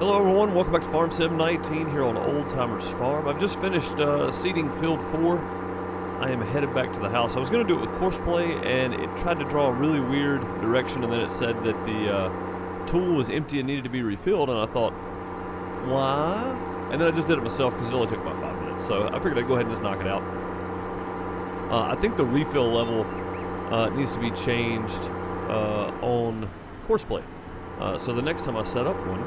Hello everyone, welcome back to Farm 719 here on Old Timers Farm. I've just finished seeding field 4. I am headed back to the house. I was going to do it with course play and it tried to draw a really weird direction, and then it said that the tool was empty and needed to be refilled, and I thought, why? And then I just did it myself because it only took about 5 minutes, so I figured I'd go ahead and just knock it out. I think the refill level needs to be changed on course play. So the next time I set up one,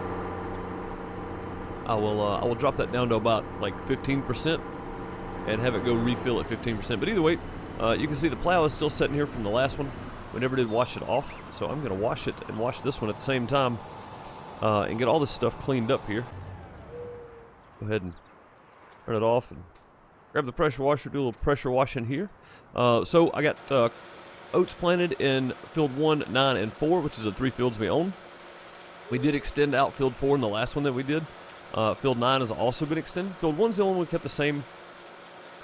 I will drop that down to about like 15% and have it go refill at 15%. But either way, you can see the plow is still sitting here from the last one. We never did wash it off, so I'm going to wash it and wash this one at the same time and get all this stuff cleaned up here. Go ahead and turn it off and grab the pressure washer, do a little pressure washing here. So I got oats planted in field 1, 9, and 4, which is the 3 fields we own. We did extend out field 4 in the last one that we did. Field 9 has also been extended. Field 1's the only one we kept the same.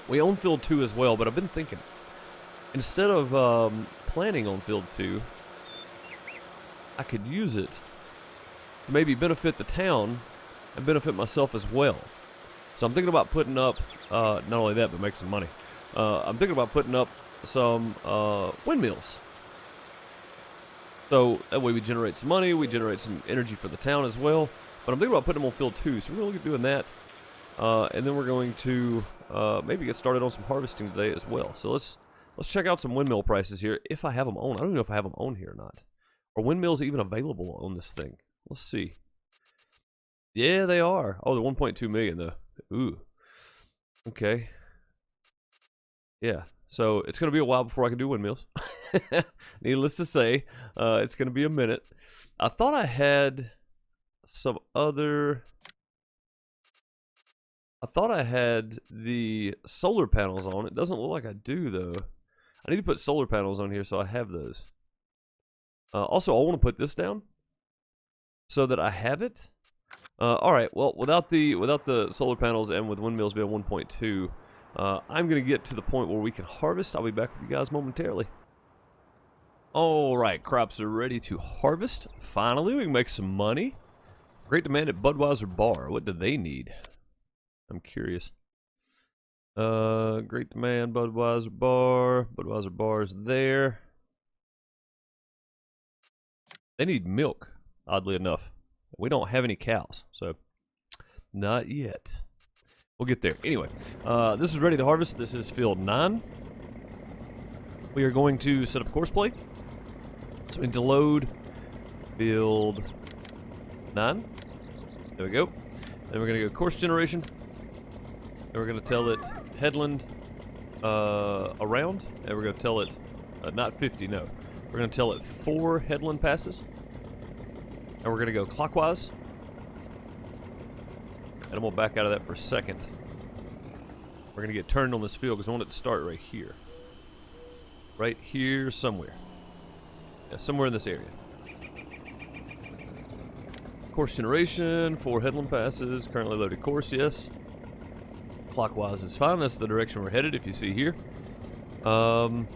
We own field 2 as well, but I've been thinking, instead of planning on field 2, I could use it to maybe benefit the town and benefit myself as well. So I'm thinking about putting up, not only that, but make some money. I'm thinking about putting up some windmills. So that way we generate some money, we generate some energy for the town as well. But I'm thinking about putting them on field 2, so we're going to look at doing that. And then we're going to maybe get started on some harvesting today as well. So let's check out some windmill prices here, if I have them on. I don't even know if I have them on here or not. Are windmills even available on this thing? Let's see. Yeah, they are. Oh, they're 1.2 million though. Ooh. Okay. Yeah. So it's going to be a while before I can do windmills. Needless to say, it's going to be a minute. I thought I had some other... I thought I had the solar panels on. It doesn't look like I do, though. I need to put solar panels on here so I have those. Also, I want to put this down so that I have it. Alright, well, without the solar panels and with windmills being 1.2, I'm going to get to the point where we can harvest. I'll be back with you guys momentarily. Alright, crops are ready to harvest. Finally, we can make some money. Great demand at Budweiser Bar. What do they need? I'm curious. Great demand, Budweiser Bar. Budweiser Bar is there. They need milk, oddly enough. We don't have any cows, so not yet. We'll get there. Anyway, this is ready to harvest. This is field 9. We are going to set up course play. So we need to load field 9. There we go. Then we're going to go course generation. And we're going to tell it headland around. And we're going to tell it, not 50, no. We're going to tell it 4 headland passes. And we're going to go clockwise. And I'm going to back out of that for a second. We're going to get turned on this field because I want it to start right here. Right here somewhere. Yeah, somewhere in this area. Course generation, 4 headland passes, currently loaded course, yes. Clockwise is fine, that's the direction we're headed, if you see here. Headland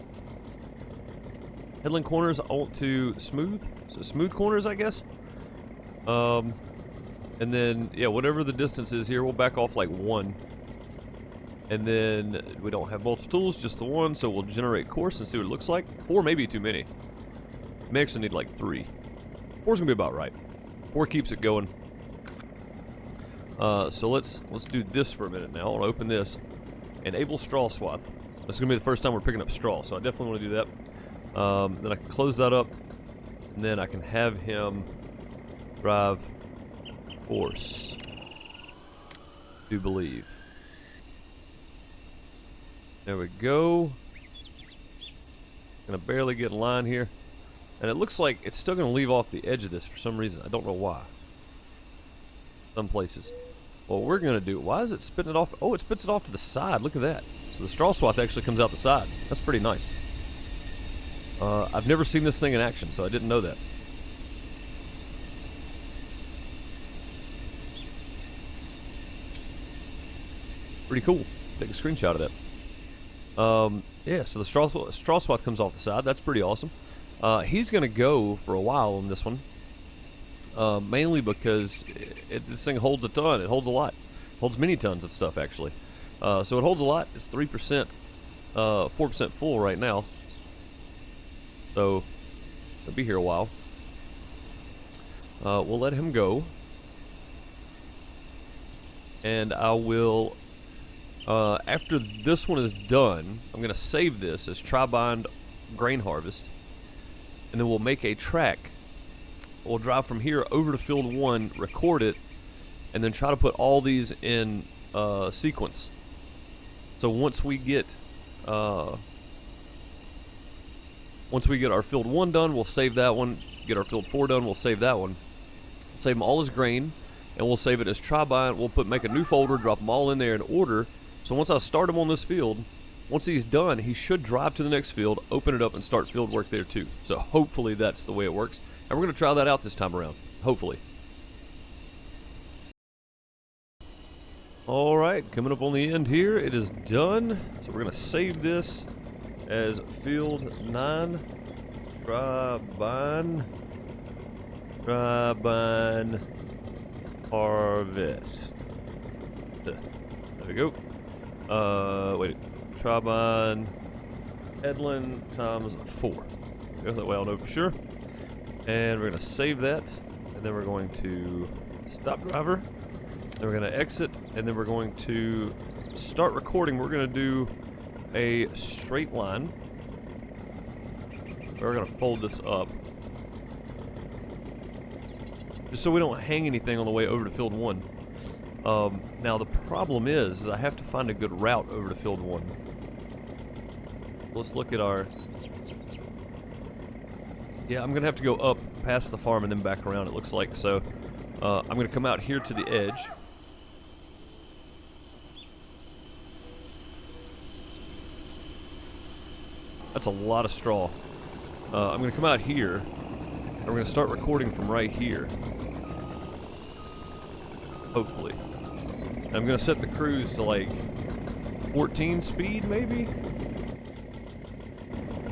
corners, I want to smooth, so smooth corners, I guess. And then, yeah, whatever the distance is here, we'll back off like 1. And then, we don't have multiple tools, just the 1, so we'll generate course and see what it looks like. 4 may be too many. May actually need like 3. 4's gonna be about right. 4 keeps it going. So let's do this for a minute now. I'll open this. Enable straw swath. This is gonna be the first time we're picking up straw, so I definitely want to do that. Then I can close that up, and then I can have him drive horse. Do believe. There we go. Gonna barely get in line here. And it looks like it's still going to leave off the edge of this for some reason. I don't know why. Some places. Well, we're going to do... Why is it spitting it off? Oh, it spits it off to the side. Look at that. So the straw swath actually comes out the side. That's pretty nice. I've never seen this thing in action, so I didn't know that. Pretty cool. Take a screenshot of that. Yeah, so the straw swath comes off the side. That's pretty awesome. He's going to go for a while on this one. mainly because this thing holds a ton. It holds a lot. Holds many tons of stuff, actually. So it holds a lot. It's 3%, 4% full right now. So it'll be here a while. We'll let him go. And I will, after this one is done, I'm going to save this as Tri-Bind Grain Harvest. And then we'll make a track. We'll drive from here over to Field 1, record it, and then try to put all these in sequence. So once we get our Field 1 done, we'll save that one. Get our Field 4 done, we'll save that one. Save them all as grain, and we'll save it as Tri-Bind. We'll make a new folder, drop them all in there in order. So once I start him on this field, once he's done, he should drive to the next field, open it up, and start field work there too. So hopefully that's the way it works. And we're going to try that out this time around, hopefully. All right, coming up on the end here, it is done. So we're going to save this as Field 9, Tri-Bind Harvest. There we go. Wait. Tri-Bind Headland times 4. Go that way I'll know for sure. And we're going to save that. And then we're going to stop driver. Then we're going to exit. And then we're going to start recording. We're going to do a straight line. We're going to fold this up, just so we don't hang anything on the way over to Field 1. Now the problem is I have to find a good route over to Field 1. Let's look at our... Yeah, I'm going to have to go up past the farm and then back around, it looks like. So I'm going to come out here to the edge. That's a lot of straw. I'm going to come out here, and we're going to start recording from right here. Hopefully. And I'm going to set the cruise to like 14 speed, maybe?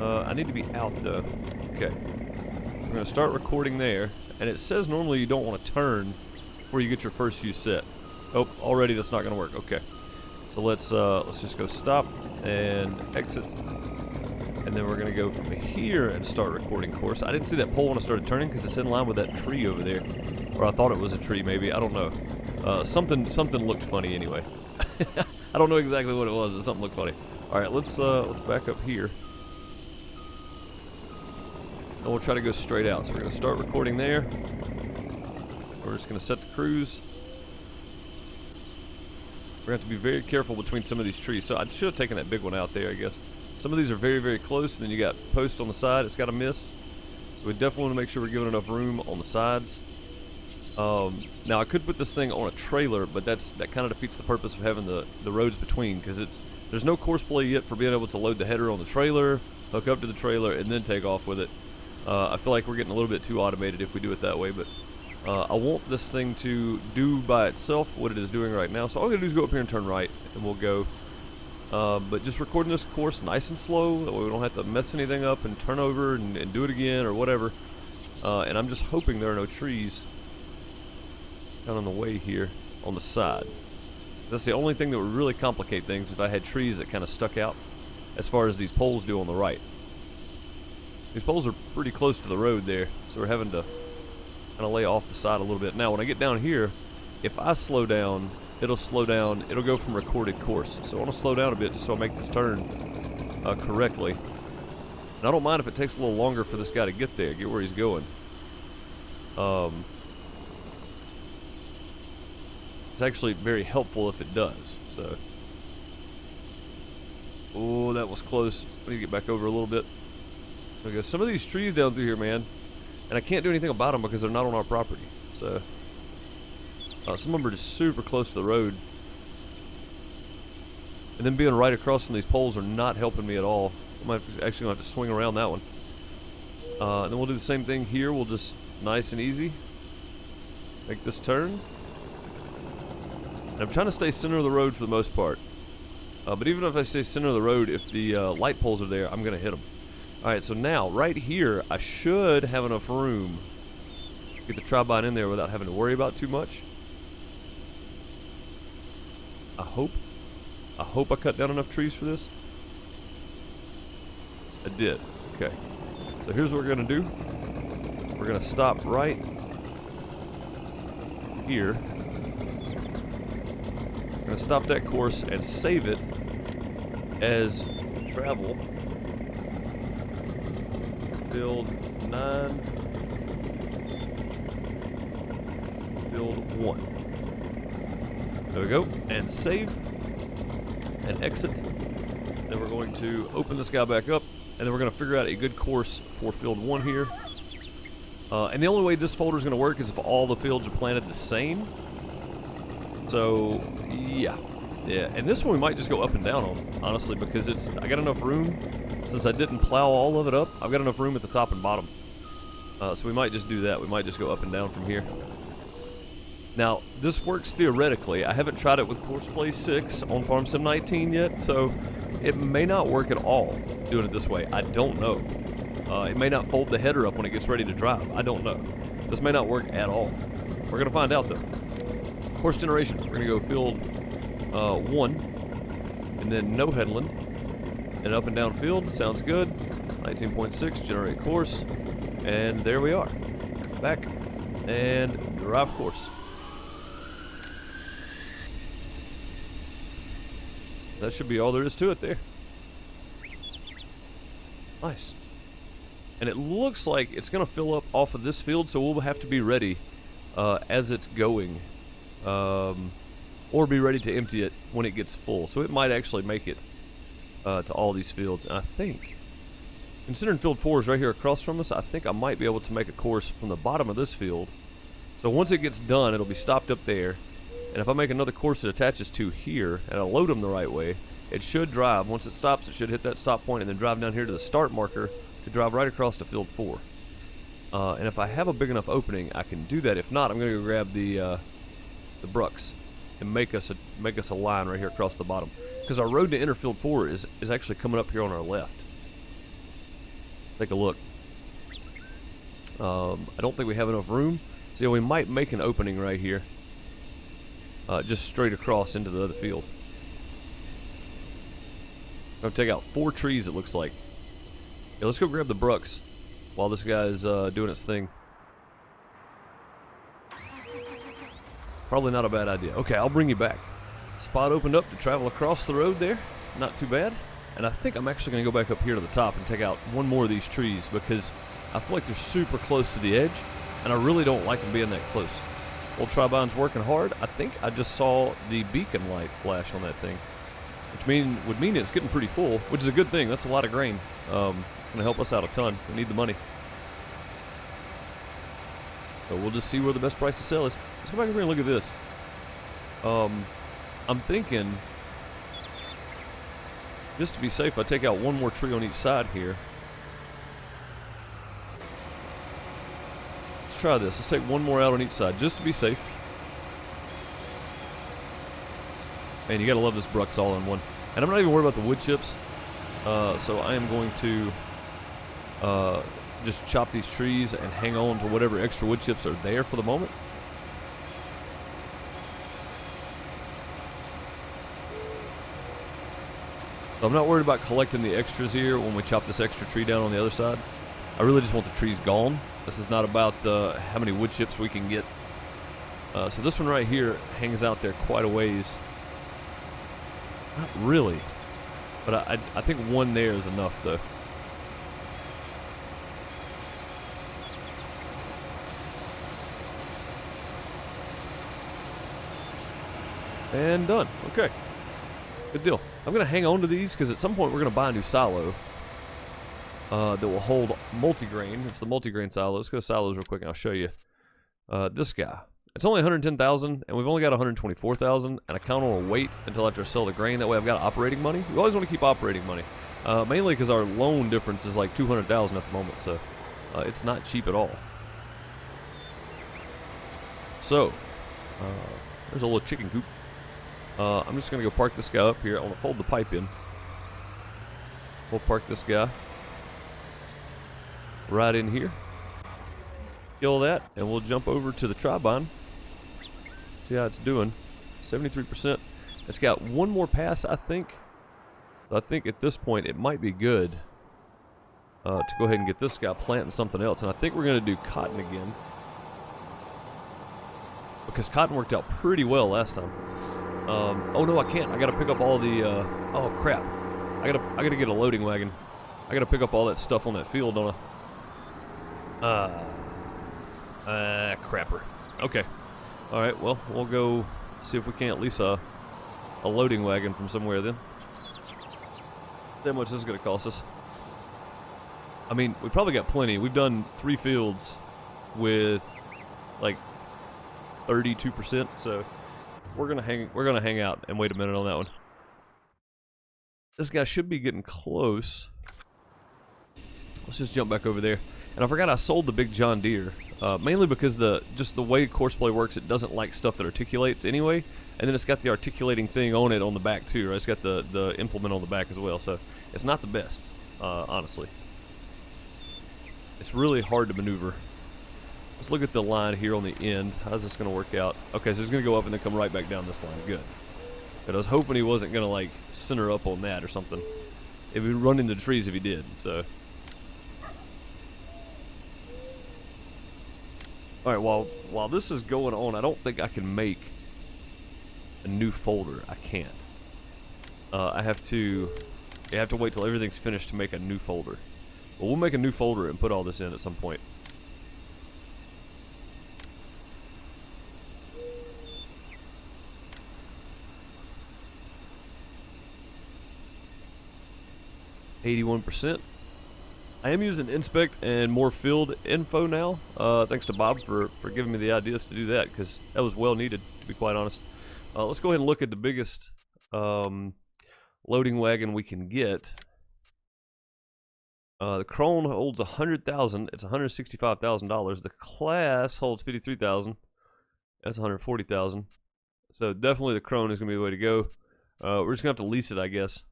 I need to be out though. Okay. I'm going to start recording there, and it says normally you don't want to turn before you get your first few set. Oh, already that's not going to work. Okay. So let's just go stop and exit. And then we're going to go from here and start recording course. I didn't see that pole when I started turning because it's in line with that tree over there. Or I thought it was a tree, maybe. I don't know. Something looked funny anyway. I don't know exactly what it was, but something looked funny. Alright, let's back up here. And we'll try to go straight out. So we're going to start recording there. We're just going to set the cruise. We're going to have to be very careful between some of these trees. So I should have taken that big one out there, I guess. Some of these are very, very close, and then you got post on the side. It's got to miss. So we definitely want to make sure we're giving enough room on the sides. Now I could put this thing on a trailer, but that kind of defeats the purpose of having the roads between, because there's no course play yet for being able to load the header on the trailer, hook up to the trailer, and then take off with it. I feel like we're getting a little bit too automated if we do it that way, but I want this thing to do by itself what it is doing right now. So all I'm going to do is go up here and turn right, and we'll go. But just recording this course nice and slow, that way we don't have to mess anything up and turn over and do it again or whatever. And I'm just hoping there are no trees down on the way here on the side. That's the only thing that would really complicate things if I had trees that kind of stuck out as far as these poles do on the right. These poles are pretty close to the road there, so we're having to kind of lay off the side a little bit. Now when I get down here, if I slow down, it'll slow down, it'll go from recorded course. So I want to slow down a bit just so I make this turn correctly. And I don't mind if it takes a little longer for this guy to get there, get where he's going. It's actually very helpful if it does. So, oh, that was close. I need to get back over a little bit. There we go. Some of these trees down through here, man, and I can't do anything about them because they're not on our property. So, some of them are just super close to the road. And then being right across from these poles are not helping me at all. I'm actually going to have to swing around that one. And then we'll do the same thing here. We'll just, nice and easy, make this turn. And I'm trying to stay center of the road for the most part. But even if I stay center of the road, if the light poles are there, I'm going to hit them. Alright, so now, right here, I should have enough room Get the tri-bine in there without having to worry about too much. I hope I cut down enough trees for this. I did. Okay. So here's what we're gonna do. We're gonna stop right here. We're gonna stop that course and save it as travel. Field 9. Field 1. There we go. And save. And exit. Then we're going to open this guy back up. And then we're going to figure out a good course for field 1 here. And the only way this folder is going to work is if all the fields are planted the same. So, yeah. Yeah, and this one we might just go up and down on, honestly, because I got enough room. Since I didn't plow all of it up, I've got enough room at the top and bottom. So we might just do that. We might just go up and down from here. Now, this works theoretically. I haven't tried it with Course Play 6 on Farm Sim 19 yet, so it may not work at all doing it this way. I don't know. It may not fold the header up when it gets ready to drive. I don't know. This may not work at all. We're going to find out, though. Course generation. We're going to go field 1, and then no headland, and up and down field. Sounds good. 19.6, generate course, and there we are. Back, and drive course. That should be all there is to it there. Nice. And it looks like it's going to fill up off of this field, so we'll have to be ready as it's going. Or be ready to empty it when it gets full. So it might actually make it to all these fields. And I think, considering field 4 is right here across from us, I think I might be able to make a course from the bottom of this field. So once it gets done, it'll be stopped up there. And if I make another course that attaches to here, and I load them the right way, it should drive. Once it stops, it should hit that stop point and then drive down here to the start marker to drive right across to field 4. And if I have a big enough opening, I can do that. If not, I'm going to go grab the brucks and make us a line right here across the bottom. Because our road to enter field 4 is actually coming up here on our left. Take a look. I don't think we have enough room. So we might make an opening right here. Just straight across into the other field. I'm going to take out 4 trees, it looks like. Yeah, let's go grab the brucks while this guy's doing its thing. Probably not a bad idea. Okay, I'll bring you back. Spot opened up to travel across the road there. Not too bad. And I think I'm actually going to go back up here to the top and take out one more of these trees because I feel like they're super close to the edge, and I really don't like them being that close. Old tri-bine's working hard. I think I just saw the beacon light flash on that thing, which would mean it's getting pretty full, which is a good thing. That's a lot of grain. It's going to help us out a ton. We need the money. So we'll just see where the best price to sell is. Let's go back over here and look at this. I'm thinking, just to be safe, I take out one more tree on each side here. Let's try this. Let's take one more out on each side, just to be safe. Man, you gotta love this Brucks all in one. And I'm not even worried about the wood chips. So I am going to just chop these trees and hang on to whatever extra wood chips are there for the moment. So I'm not worried about collecting the extras here when we chop this extra tree down on the other side. I really just want the trees gone. This is not about how many wood chips we can get. So this one right here hangs out there quite a ways. Not really. But I think one there is enough, though. And done. Okay. Good deal. I'm going to hang on to these because at some point we're going to buy a new silo that will hold multigrain. It's the multigrain silo. Let's go to silos real quick and I'll show you this guy. It's only 110,000 and we've only got 124,000, and I count on a wait until after I sell the grain. That way I've got operating money. We always want to keep operating money, mainly because our loan difference is like 200,000 at the moment, so it's not cheap at all. So there's a little chicken coop. I'm just going to go park this guy up here. I want to fold the pipe in. We'll park this guy right in here. kill that, and we'll jump over to the Tribine. See how it's doing. 73%. It's got one more pass, I think. I think at this point it might be good to go ahead and get this guy planting something else. And I think we're going to do cotton again, because cotton worked out pretty well last time. Oh no, I can't. I got to pick up all the. Oh crap! I gotta get a loading wagon. I gotta pick up all that stuff on that field, don't I? Crapper. Okay. All right. Well, we'll go see if we can't lease a loading wagon from somewhere then. How much this is gonna cost us? I mean, we probably got plenty. We've done 3 fields with like 32%, so we're gonna hang out and wait a minute on that one. This guy should be getting close. Let's just jump back over there. And I forgot I sold the big John Deere, mainly because just the way Courseplay works, it doesn't like stuff that articulates anyway. And then it's got the articulating thing on it on the back too, right? It's got the implement on the back as well, so it's not the best, honestly. It's really hard to maneuver. Let's look at the line here on the end. How's this going to work out? Okay, so it's going to go up and then come right back down this line. Good. But I was hoping he wasn't going to, like, center up on that or something. It would run into the trees if he did, so. Alright, while this is going on, I don't think I can make a new folder. I can't. I have to wait till everything's finished to make a new folder. But we'll make a new folder and put all this in at some point. %. I am using inspect and more field info now. Thanks to Bob for giving me the ideas to do that, because that was well needed, to be quite honest. Let's go ahead and look at the biggest loading wagon we can get. The Krone holds 100,000. It's $165,000. The Class holds 53,000. That's 140,000. So definitely the Krone is gonna be the way to go. We're just gonna have to lease it, I guess.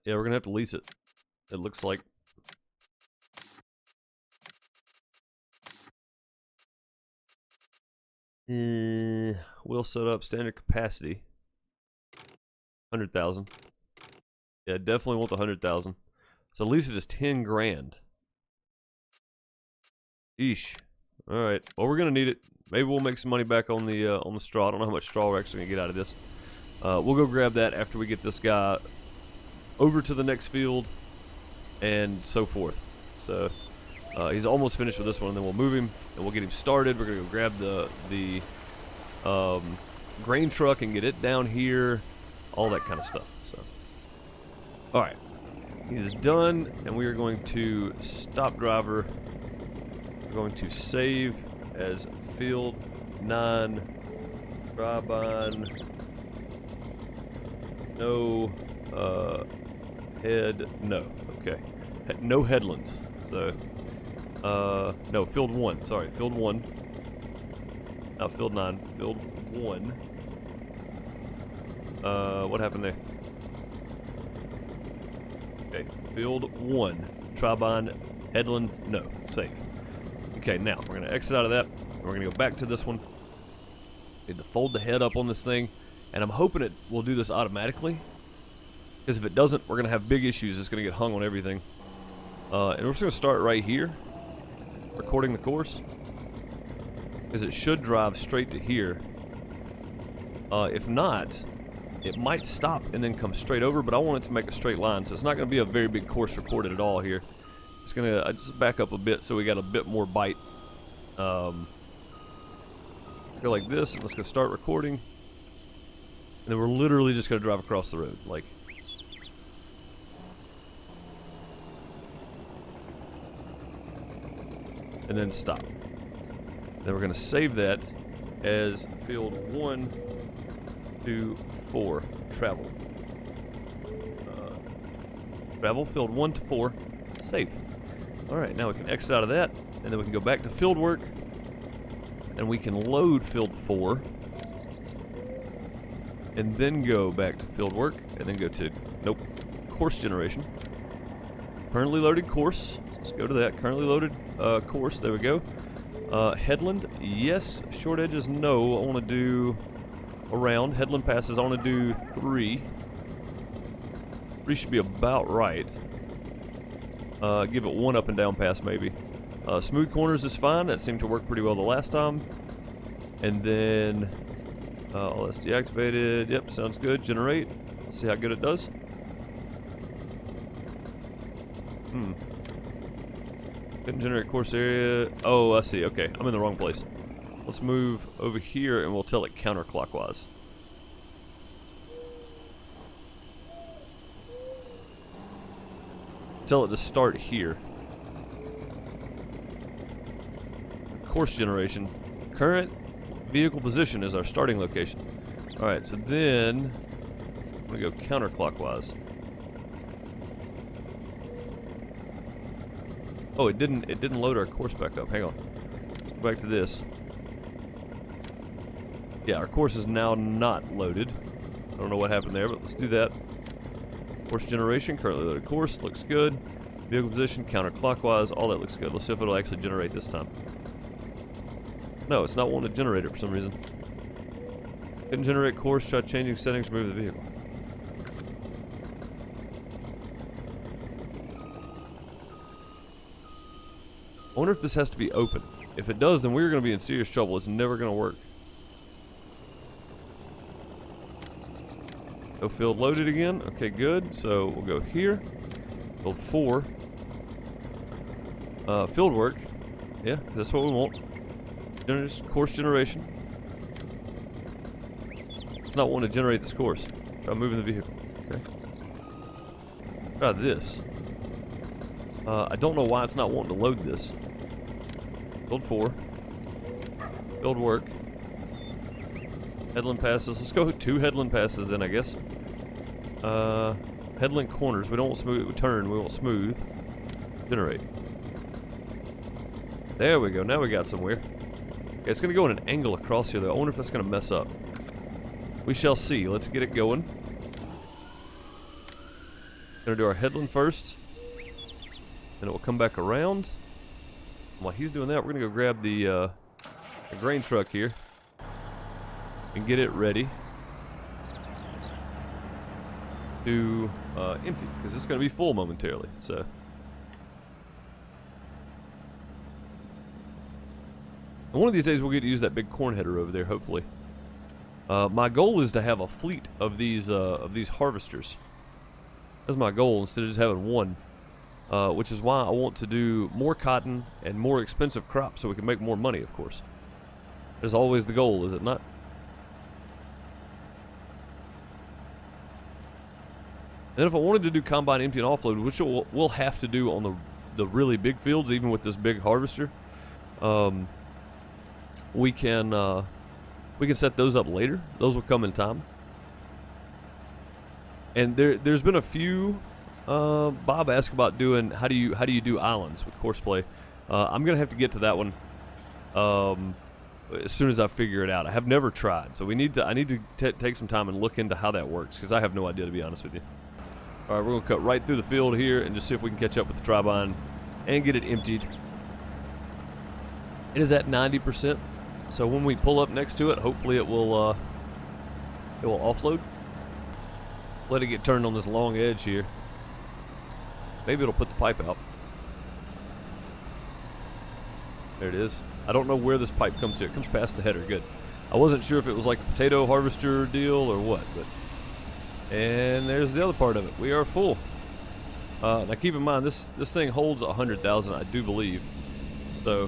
Yeah, we're gonna have to lease it. It looks like. We'll set up standard capacity. 100,000. Yeah, definitely want the 100,000. So lease it is 10 grand. Eesh. All right. Well, we're gonna need it. Maybe we'll make some money back on the straw. I don't know how much straw we're actually gonna get out of this. We'll go grab that after we get this guy over to the next field and so forth. So he's almost finished with this one, and then we'll move him and we'll get him started. We're gonna go grab the grain truck and get it down here, all that kind of stuff. So, all right, he is done, and we are going to stop driver. We're going to save as field 9 Tribine. No head, no, okay. No headlands, so, no, field 1, sorry, field 1. Not field 9, field 1. What happened there? Okay, field 1. Tribine, headland, no, safe. Okay, now, we're gonna exit out of that, and we're gonna go back to this one. Need to fold the head up on this thing, and I'm hoping it will do this automatically. Because if it doesn't, we're going to have big issues. It's going to get hung on everything. And we're just going to start right here, recording the course. Because it should drive straight to here. If not, it might stop and then come straight over, but I want it to make a straight line. So it's not going to be a very big course recorded at all here. It's going to just back up a bit so we got a bit more bite. Let's go like this, and let's go start recording. And then we're literally just going to drive across the road. Like, and then stop. Then we're going to save that as field 1, 2, 4, travel. Travel, field 1 to 4, save. Alright, now we can exit out of that, and then we can go back to field work, and we can load field 4, and then go back to field work, and then go to, nope, course generation. Currently loaded course. Let's go to that. Currently loaded course. There we go. Headland, yes. Short edges, no. I want to do around. Headland passes, I want to do 3. 3 should be about right. Give it 1 up and down pass maybe. Smooth corners is fine. That seemed to work pretty well the last time. And then all that's deactivated. Yep, sounds good. Generate. Let's see how good it does. Couldn't generate course area. Oh, I see. Okay, I'm in the wrong place. Let's move over here and we'll tell it counterclockwise. Tell it to start here. Course generation. Current vehicle position is our starting location. Alright, so then I'm gonna go counterclockwise. Oh, it didn't load our course back up. Hang on. Go back to this. Yeah, our course is now not loaded. I don't know what happened there, but let's do that. Course generation, currently loaded course, looks good. Vehicle position, counterclockwise, all that looks good. Let's see if it'll actually generate this time. No, it's not wanting to generate it for some reason. Couldn't generate course, try changing settings to move the vehicle. I wonder if this has to be open. If it does, then we're going to be in serious trouble. It's never going to work. No field loaded again. Okay, good. So we'll go here. Field 4. Field work. Yeah, that's what we want. Course generation. It's not wanting to generate this course. Try moving the vehicle. Okay. Try this. I don't know why it's not wanting to load this. Field 4. Field work. Headland passes. Let's go 2 headland passes then, I guess. Headland corners. We don't want smooth turn. We want smooth. Generate. There we go. Now we got somewhere. Okay, it's going to go in an angle across here, though. I wonder if that's going to mess up. We shall see. Let's get it going. Going to do our headland first. Then it will come back around. While he's doing that, we're going to go grab the grain truck here and get it ready to empty, because it's going to be full momentarily. So and one of these days we'll get to use that big corn header over there, hopefully. My goal is to have a fleet of these harvesters. That's my goal, instead of just having one. Which is why I want to do more cotton and more expensive crops so we can make more money, of course. That's always the goal, is it not? And if I wanted to do combine empty and offload, which we'll have to do on the really big fields, even with this big harvester, we can set those up later. Those will come in time. And there's been a few. Bob asked about doing how do you do islands with courseplay. I'm gonna have to get to that one as soon as I figure it out. I have never tried, so I need to take some time and look into how that works, because I have no idea, to be honest with you. All right, we're gonna cut right through the field here and just see if we can catch up with the tri-bind and get it emptied. It is at 90%, so when we pull up next to it, hopefully it will offload. Let it get turned on this long edge here. Maybe it'll put the pipe out. There it is. I don't know where this pipe comes to. It comes past the header. Good. I wasn't sure if it was like a potato harvester deal or what, but. And there's the other part of it. We are full. Now keep in mind, this thing holds 100,000, I do believe. So,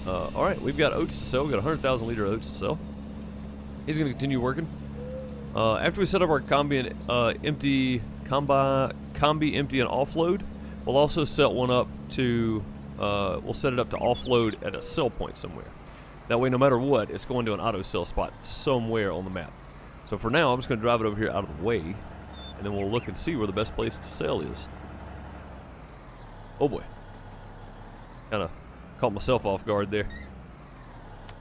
all right, we've got oats to sell. We've got 100,000 liter oats to sell. He's going to continue working. After we set up our combi empty and offload, we'll also set one up to we'll set it up to offload at a sell point somewhere. That way, no matter what, it's going to an auto sell spot somewhere on the map. So for now, I'm just going to drive it over here out of the way, and then we'll look and see where the best place to sell is. Oh boy, kind of caught myself off guard there.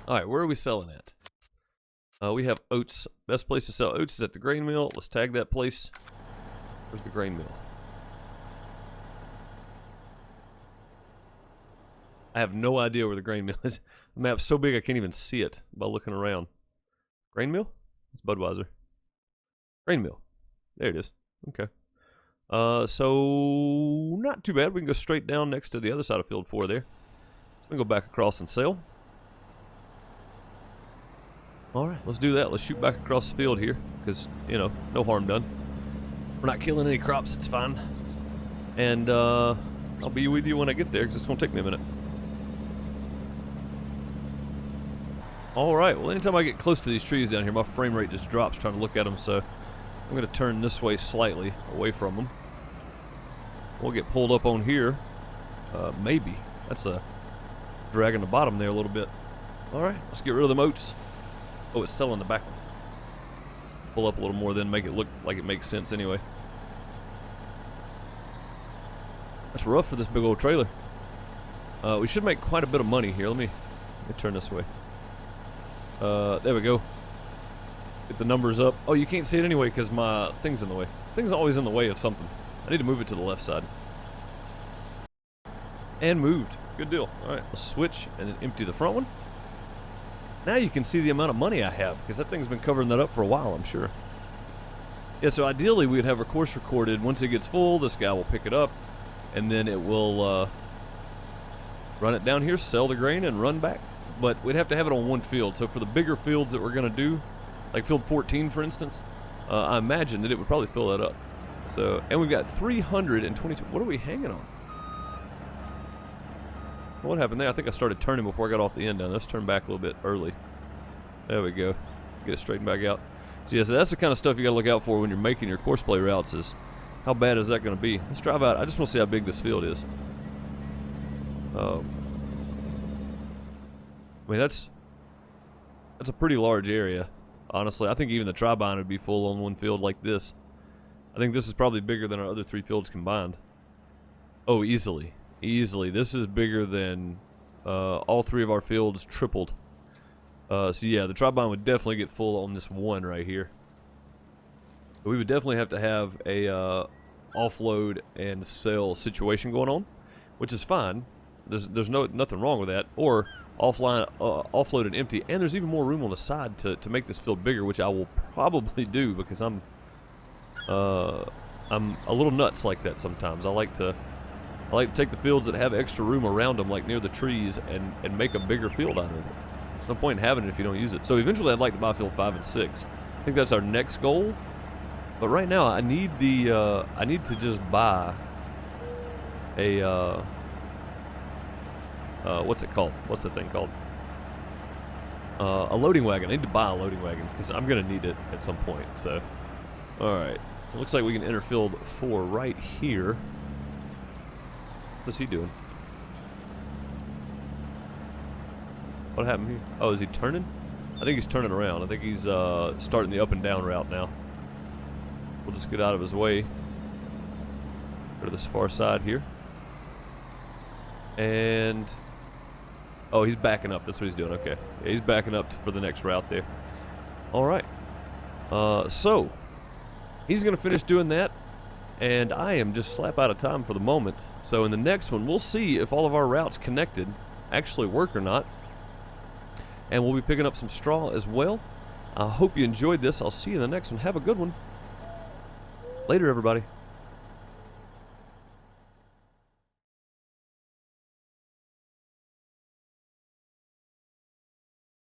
All right, where are we selling at? We have oats. Best place to sell oats is at the grain mill. Let's tag that place. Where's the grain mill? I have no idea where the grain mill is. The map's so big I can't even see it by looking around. Grain mill? It's Budweiser. Grain mill. There it is. Okay. So not too bad. We can go straight down next to the other side of field 4 there. We can go back across and sail. Alright, let's do that. Let's shoot back across the field here, because, you know, no harm done. We're not killing any crops, it's fine. And I'll be with you when I get there, because it's going to take me a minute. Alright, well anytime I get close to these trees down here, my frame rate just drops trying to look at them, so I'm going to turn this way slightly, away from them. We'll get pulled up on here. Maybe. That's a dragging the bottom there a little bit. Alright, let's get rid of them oats. Oh, it's selling the back one. Pull up a little more, then make it look like it makes sense anyway. That's rough for this big old trailer. We should make quite a bit of money here. Let me turn this way. There we go. Get the numbers up. Oh, you can't see it anyway because my thing's in the way. Thing's always in the way of something. I need to move it to the left side. And moved. Good deal. Alright, let's switch and then empty the front one. Now you can see the amount of money I have, because that thing's been covering that up for a while, I'm sure. Yeah, so ideally we'd have our course recorded. Once it gets full, this guy will pick it up, and then it will run it down here, sell the grain, and run back. But we'd have to have it on one field. So for the bigger fields that we're going to do, like field 14 for instance, I imagine that it would probably fill that up. So, and we've got 322. What are we hanging on? What happened there? I think I started turning before I got off the end down. Let's turn back a little bit early. There we go. Get it straightened back out. So yeah, so that's the kind of stuff you got to look out for when you're making your course play routes, is how bad is that going to be? Let's drive out. I just want to see how big this field is. I mean, that's a pretty large area, honestly. I think even the tri-bind would be full on one field like this. I think this is probably bigger than our other 3 fields combined. Oh, easily. Easily. This is bigger than all 3 of our fields tripled. So yeah, the tri-bind would definitely get full on this one right here. We would definitely have to have a offload and sell situation going on, which is fine. There's nothing wrong with that. Or offload and empty, and there's even more room on the side to make this field bigger, which I will probably do because I'm a little nuts like that sometimes. I like to take the fields that have extra room around them, like near the trees, and make a bigger field out of it. There's no point in having it if you don't use it. So eventually I'd like to buy field 5 and 6. I think that's our next goal. But right now I need to just buy a what's it called? What's the thing called? A loading wagon. I need to buy a loading wagon because I'm gonna need it at some point. So, all right. It looks like we can enter field 4 right here. What's he doing? What happened here? Oh, is he turning? I think he's turning around. I think he's starting the up and down route now. We'll just get out of his way. Go to this far side here. And oh, he's backing up. That's what he's doing. Okay. Yeah, he's backing up for the next route there. All right. So he's going to finish doing that. And I am just slap out of time for the moment. So in the next one, we'll see if all of our routes connected actually work or not. And we'll be picking up some straw as well. I hope you enjoyed this. I'll see you in the next one. Have a good one. Later, everybody.